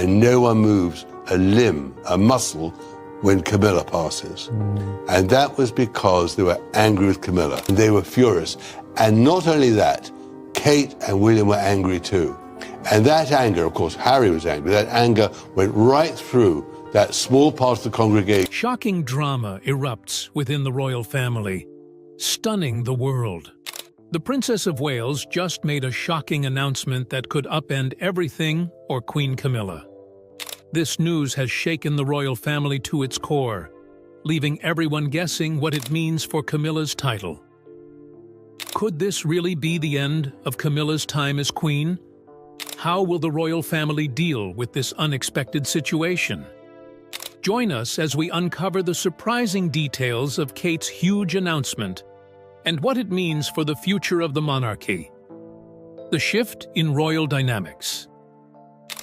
and no one moves a limb, a muscle, when Camilla passes. And that was because they were angry with Camilla. They were furious. And not only that, Kate and William were angry too. And that anger, of course, Harry was angry, that anger went right through that small part of the congregation. Shocking drama erupts within the royal family, stunning the world. The Princess of Wales just made a shocking announcement that could upend everything or Queen Camilla. This news has shaken the royal family to its core, leaving everyone guessing what it means for Camilla's title. Could this really be the end of Camilla's time as queen? How will the royal family deal with this unexpected situation? Join us as we uncover the surprising details of Kate's huge announcement and what it means for the future of the monarchy. The shift in royal dynamics.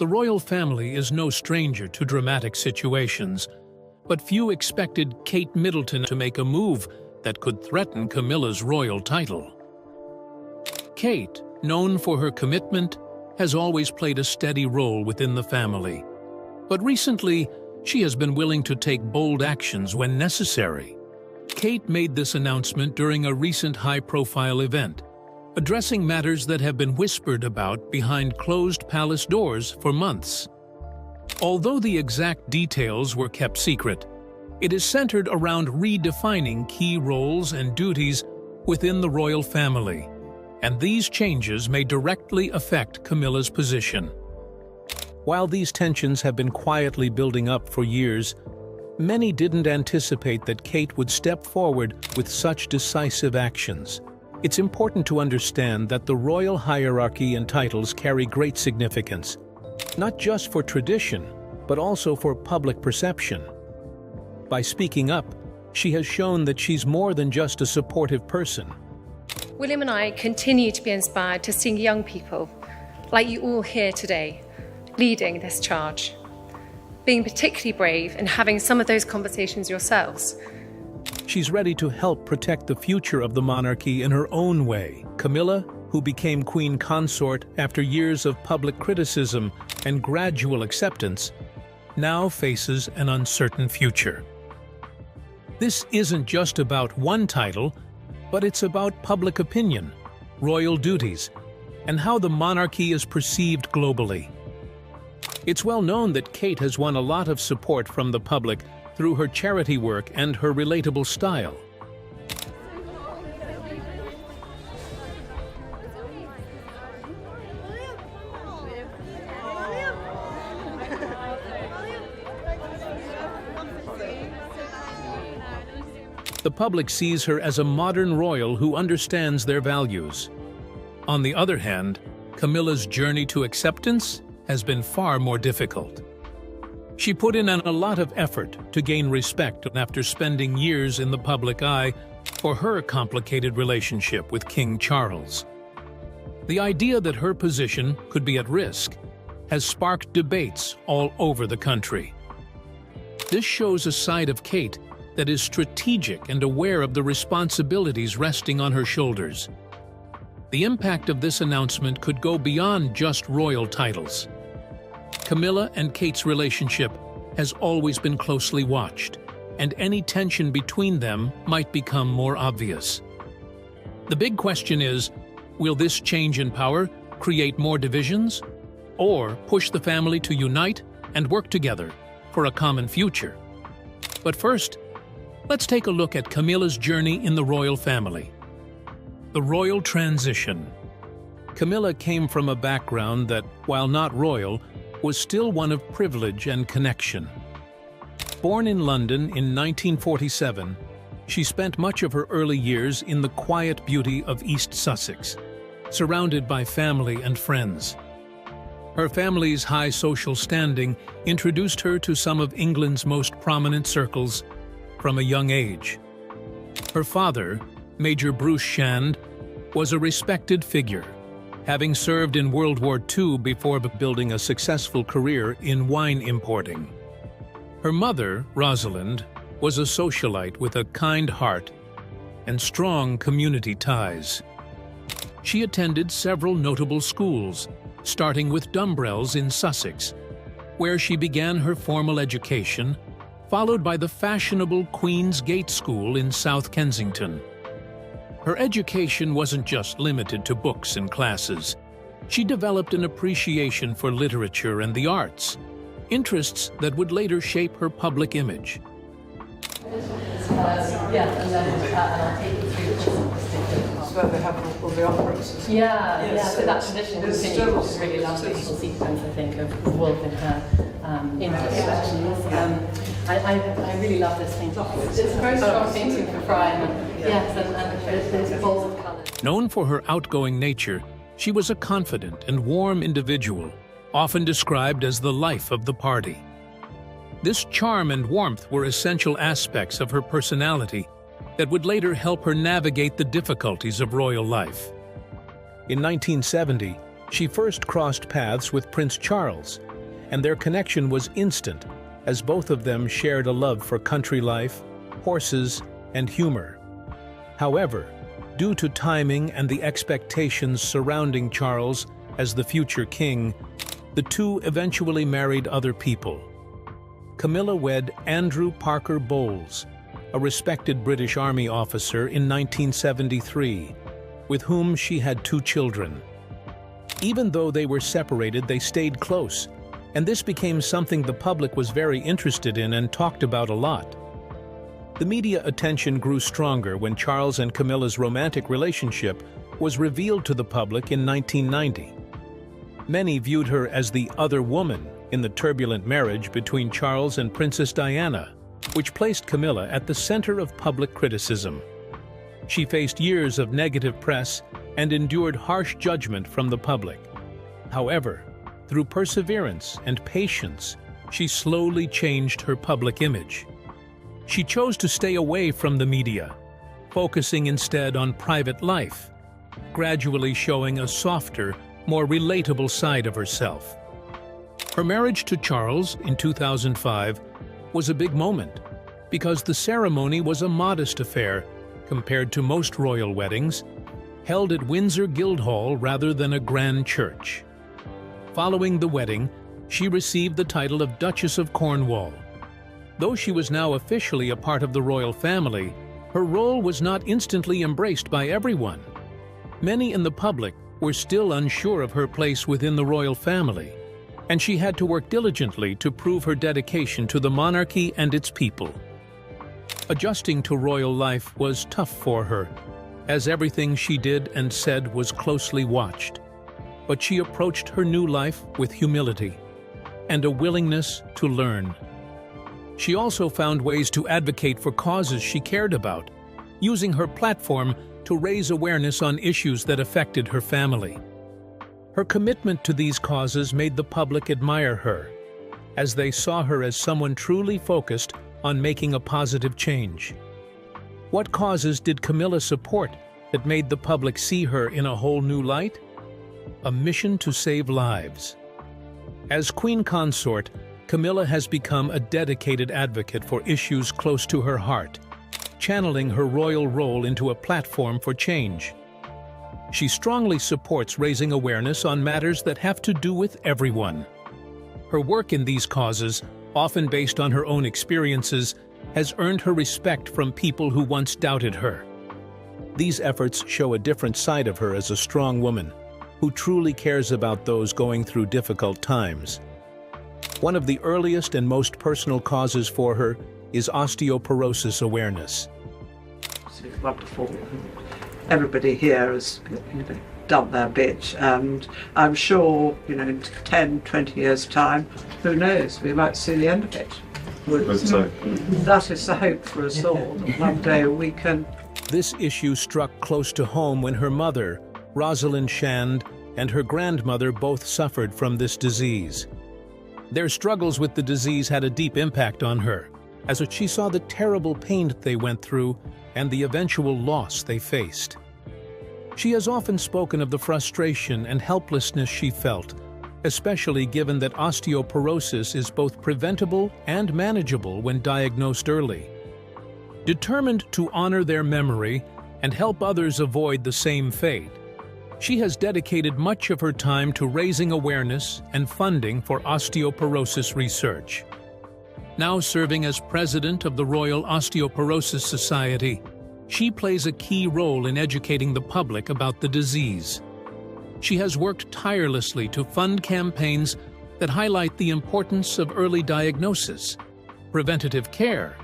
The royal family is no stranger to dramatic situations, but few expected Kate Middleton to make a move that could threaten Camilla's royal title. Kate, known for her commitment, has always played a steady role within the family. But recently, she has been willing to take bold actions when necessary. Kate made this announcement during a recent high-profile event, addressing matters that have been whispered about behind closed palace doors for months. Although the exact details were kept secret, it is centered around redefining key roles and duties within the royal family, and these changes may directly affect Camilla's position. While these tensions have been quietly building up for years, many didn't anticipate that Kate would step forward with such decisive actions. It's important to understand that the royal hierarchy and titles carry great significance, not just for tradition, but also for public perception. By speaking up, she has shown that she's more than just a supportive person. William and I continue to be inspired to see young people, like you all here today, leading this charge, being particularly brave and having some of those conversations yourselves. She's ready to help protect the future of the monarchy in her own way. Camilla, who became queen consort after years of public criticism and gradual acceptance, now faces an uncertain future. This isn't just about one title, but it's about public opinion, royal duties, and how the monarchy is perceived globally. It's well known that Kate has won a lot of support from the public through her charity work and her relatable style. The public sees her as a modern royal who understands their values. On the other hand, Camilla's journey to acceptance has been far more difficult. She put in a lot of effort to gain respect after spending years in the public eye for her complicated relationship with King Charles. The idea that her position could be at risk has sparked debates all over the country. This shows a side of Kate that is strategic and aware of the responsibilities resting on her shoulders. The impact of this announcement could go beyond just royal titles. Camilla and Kate's relationship has always been closely watched, and any tension between them might become more obvious. The big question is, will this change in power create more divisions, or push the family to unite and work together for a common future? But first, let's take a look at Camilla's journey in the royal family. The royal transition. Camilla came from a background that, while not royal, was still one of privilege and connection. Born in London in 1947, she spent much of her early years in the quiet beauty of East Sussex, surrounded by family and friends. Her family's high social standing introduced her to some of England's most prominent circles from a young age. Her father, Major Bruce Shand, was a respected figure, having served in World War II before building a successful career in wine importing. Her mother, Rosalind, was a socialite with a kind heart and strong community ties. She attended several notable schools, starting with Dumbrells in Sussex, where she began her formal education, followed by the fashionable Queen's Gate School in South Kensington. Her education wasn't just limited to books and classes. She developed an appreciation for literature and the arts, interests that would later shape her public image. I'll take you through where they have all the operas. So that tradition continues, which is really lovely. A little sequence, I think, of Wolf in her introspections. I really love this painting. It's a very strong painting for Brian. And there's bowls of colours. Known for her outgoing nature, she was a confident and warm individual, often described as the life of the party. This charm and warmth were essential aspects of her personality that would later help her navigate the difficulties of royal life. In 1970, she first crossed paths with Prince Charles, and their connection was instant, as both of them shared a love for country life, horses, and humor. However, due to timing and the expectations surrounding Charles as the future king, the two eventually married other people. Camilla wed Andrew Parker Bowles, a respected British Army officer, in 1973, with whom she had 2 children. Even though they were separated, they stayed close, and this became something the public was very interested in and talked about a lot. The media attention grew stronger when Charles and Camilla's romantic relationship was revealed to the public in 1990. Many viewed her as the other woman in the turbulent marriage between Charles and Princess Diana, which placed Camilla at the center of public criticism. She faced years of negative press and endured harsh judgment from the public. However, through perseverance and patience, she slowly changed her public image. She chose to stay away from the media, focusing instead on private life, gradually showing a softer, more relatable side of herself. Her marriage to Charles in 2005 was a big moment because the ceremony was a modest affair compared to most royal weddings, held at Windsor Guildhall rather than a grand church. Following the wedding, she received the title of Duchess of Cornwall. Though she was now officially a part of the royal family, her role was not instantly embraced by everyone. Many in the public were still unsure of her place within the royal family, and she had to work diligently to prove her dedication to the monarchy and its people. Adjusting to royal life was tough for her, as everything she did and said was closely watched. But she approached her new life with humility and a willingness to learn. She also found ways to advocate for causes she cared about, using her platform to raise awareness on issues that affected her family. Her commitment to these causes made the public admire her, as they saw her as someone truly focused on making a positive change. What causes did Camilla support that made the public see her in a whole new light? A mission to save lives. As Queen Consort, Camilla has become a dedicated advocate for issues close to her heart, channeling her royal role into a platform for change. She strongly supports raising awareness on matters that have to do with everyone. Her work in these causes, often based on her own experiences, has earned her respect from people who once doubted her. These efforts show a different side of her as a strong woman, who truly cares about those going through difficult times. One of the earliest and most personal causes for her is osteoporosis awareness. It's wonderful. Everybody here has done their bit, and I'm sure, in 10, 20 years' time, who knows, we might see the end of it. So. That is the hope for us all, that one day we can. This issue struck close to home when her mother, Rosalind Shand, and her grandmother both suffered from this disease. Their struggles with the disease had a deep impact on her, as she saw the terrible pain they went through and the eventual loss they faced. She has often spoken of the frustration and helplessness she felt, especially given that osteoporosis is both preventable and manageable when diagnosed early. Determined to honor their memory and help others avoid the same fate, She has dedicated much of her time to raising awareness and funding for osteoporosis research. Now serving as president of the Royal Osteoporosis Society, she plays a key role in educating the public about the disease. She has worked tirelessly to fund campaigns that highlight the importance of early diagnosis, preventative care,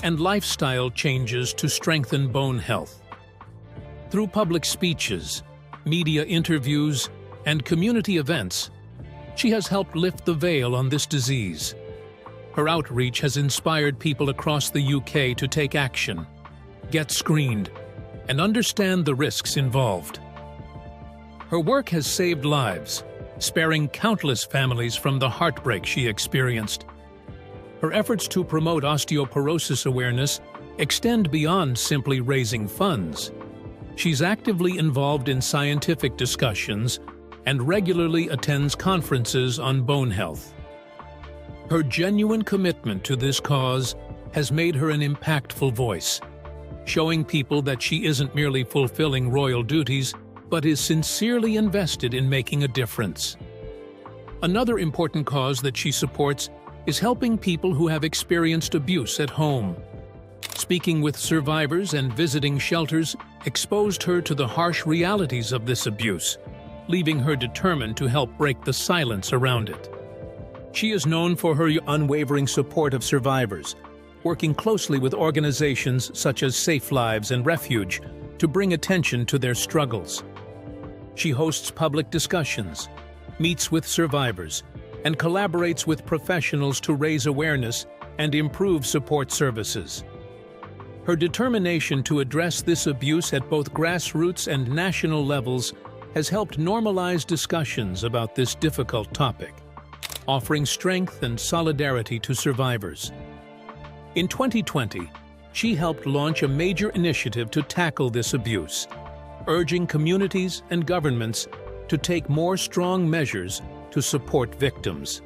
and lifestyle changes to strengthen bone health. Through public speeches, media interviews, and community events, she has helped lift the veil on this disease. Her outreach has inspired people across the UK to take action, get screened, and understand the risks involved. Her work has saved lives, sparing countless families from the heartbreak she experienced. Her efforts to promote osteoporosis awareness extend beyond simply raising funds. She's actively involved in scientific discussions and regularly attends conferences on bone health. Her genuine commitment to this cause has made her an impactful voice, showing people that she isn't merely fulfilling royal duties, but is sincerely invested in making a difference. Another important cause that she supports is helping people who have experienced abuse at home. Speaking with survivors and visiting shelters exposed her to the harsh realities of this abuse, leaving her determined to help break the silence around it. She is known for her unwavering support of survivors, working closely with organizations such as Safe Lives and Refuge to bring attention to their struggles. She hosts public discussions, meets with survivors, and collaborates with professionals to raise awareness and improve support services. Her determination to address this abuse at both grassroots and national levels has helped normalize discussions about this difficult topic, offering strength and solidarity to survivors. In 2020, she helped launch a major initiative to tackle this abuse, urging communities and governments to take more strong measures to support victims.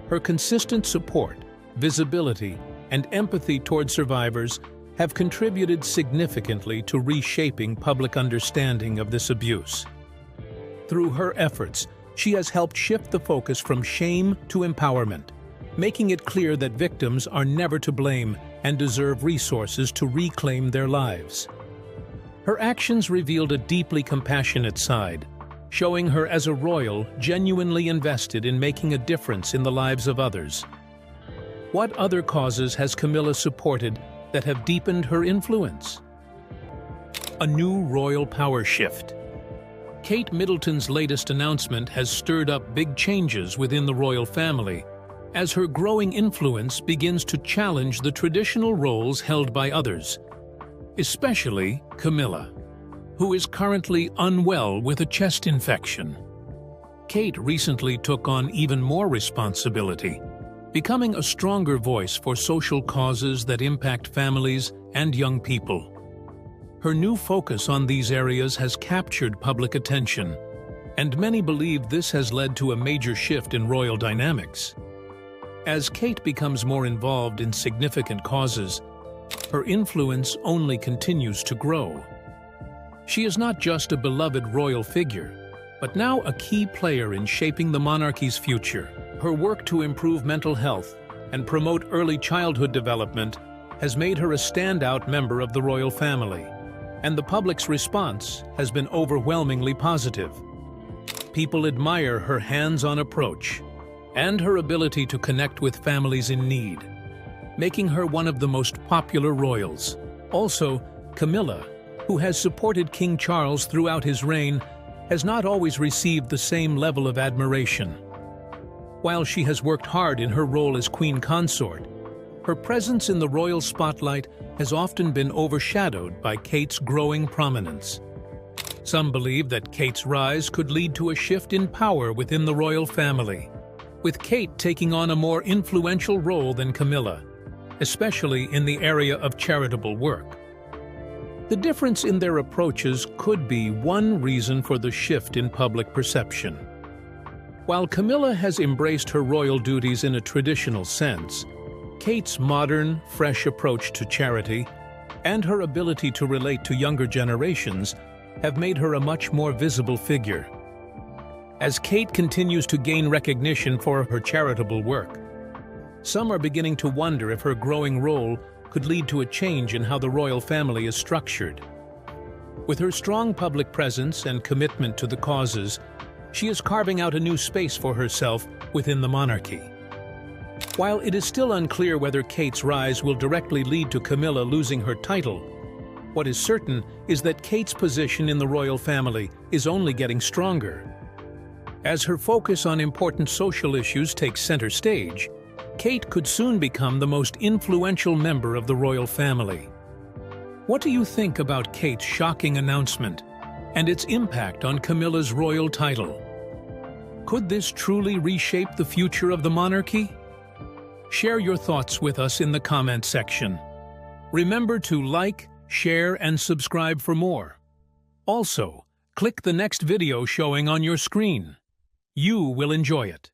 Her consistent support, visibility, and empathy toward survivors have contributed significantly to reshaping public understanding of this abuse. Through her efforts, she has helped shift the focus from shame to empowerment, making it clear that victims are never to blame and deserve resources to reclaim their lives. Her actions revealed a deeply compassionate side, showing her as a royal genuinely invested in making a difference in the lives of others. What other causes has Camilla supported that have deepened her influence? A new royal power shift. Kate Middleton's latest announcement has stirred up big changes within the royal family, as her growing influence begins to challenge the traditional roles held by others, especially Camilla, who is currently unwell with a chest infection. Kate recently took on even more responsibility, becoming a stronger voice for social causes that impact families and young people. Her new focus on these areas has captured public attention, and many believe this has led to a major shift in royal dynamics. As Kate becomes more involved in significant causes, her influence only continues to grow. She is not just a beloved royal figure, but now a key player in shaping the monarchy's future. Her work to improve mental health and promote early childhood development has made her a standout member of the royal family, and the public's response has been overwhelmingly positive. People admire her hands-on approach and her ability to connect with families in need, making her one of the most popular royals. Also, Camilla, who has supported King Charles throughout his reign, has not always received the same level of admiration. While she has worked hard in her role as Queen Consort, her presence in the royal spotlight has often been overshadowed by Kate's growing prominence. Some believe that Kate's rise could lead to a shift in power within the royal family, with Kate taking on a more influential role than Camilla, especially in the area of charitable work. The difference in their approaches could be one reason for the shift in public perception. While Camilla has embraced her royal duties in a traditional sense, Kate's modern, fresh approach to charity and her ability to relate to younger generations have made her a much more visible figure. As Kate continues to gain recognition for her charitable work, some are beginning to wonder if her growing role could lead to a change in how the royal family is structured. With her strong public presence and commitment to the causes, she is carving out a new space for herself within the monarchy. While it is still unclear whether Kate's rise will directly lead to Camilla losing her title, what is certain is that Kate's position in the royal family is only getting stronger. As her focus on important social issues takes center stage, Kate could soon become the most influential member of the royal family. What do you think about Kate's shocking announcement and its impact on Camilla's royal title? Could this truly reshape the future of the monarchy? Share your thoughts with us in the comment section. Remember to like, share, and subscribe for more. Also, click the next video showing on your screen. You will enjoy it.